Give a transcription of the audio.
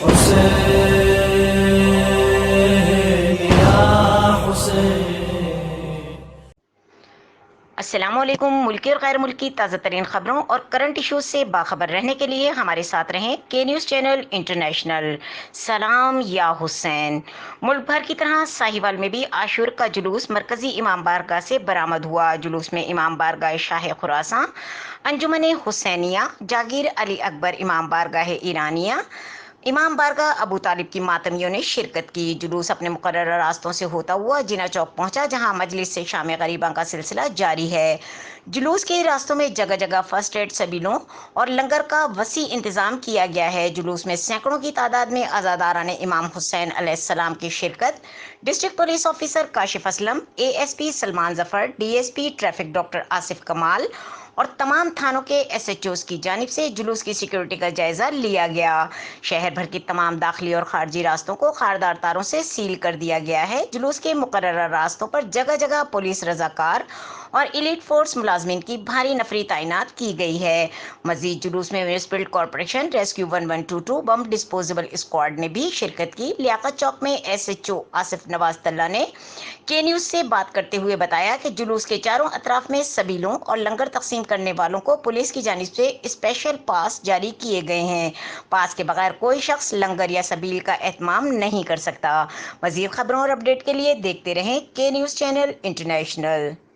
حسین یا حسین۔ السلام علیکم۔ ملکی اور غیر ملکی تازہ ترین خبروں اور کرنٹ ایشوز سے باخبر رہنے کے لیے ہمارے ساتھ رہیں کے نیوز چینل انٹرنیشنل۔ سلام یا حسین۔ ملک بھر کی طرح ساہیوال میں بھی عاشور کا جلوس مرکزی امام بارگاہ سے برآمد ہوا۔ جلوس میں امام بارگاہ شاہ خراساں، انجمن حسینیہ، جاگیر علی اکبر امام بارگاہ ایرانیہ، امام بارگاہ ابو طالب کی ماتمیوں نے شرکت کی۔ جلوس اپنے مقررہ راستوں سے ہوتا ہوا جنا چوک پہنچا، جہاں مجلس سے شام غریباں کا سلسلہ جاری ہے۔ جلوس کے راستوں میں جگہ جگہ فرسٹ ایڈ سبیلوں اور لنگر کا وسیع انتظام کیا گیا ہے۔ جلوس میں سینکڑوں کی تعداد میں عزاداران امام حسین علیہ السلام کی شرکت۔ District police officer Kashif Aslam, A S P Salman Zafar, D S P traffic doctor Asif Kamal اور تمام تھانوں کے ایس ایچ اوز کی جانب سے جلوس کی سیکیورٹی کا جائزہ لیا گیا۔ شہر بھر کی تمام داخلی اور خارجی راستوں کو خاردار تاروں سے سیل کر دیا گیا ہے۔ جلوس کے مقررہ راستوں پر جگہ جگہ پولیس رضاکار اور ایلیٹ فورس ملازمین کی بھاری نفری تعینات کی گئی ہے۔ مزید جلوس میں میونسپل کارپوریشن ریسکیو 1122 بم ڈسپوزیبل اسکواڈ نے بھی شرکت کی۔ لیاقت چوک میں ایس ایچ او آصف نواز طلہ نے کے نیوز سے بات کرتے ہوئے بتایا کہ جلوس کے چاروں اطراف میں سبیلوں اور لنگر تقسیم کرنے والوں کو پولیس کی جانب سے اسپیشل پاس جاری کیے گئے ہیں۔ پاس کے بغیر کوئی شخص لنگر یا سبیل کا اہتمام نہیں کر سکتا۔ مزید خبروں اور اپڈیٹ کے لیے دیکھتے رہیں کے نیوز چینل انٹرنیشنل۔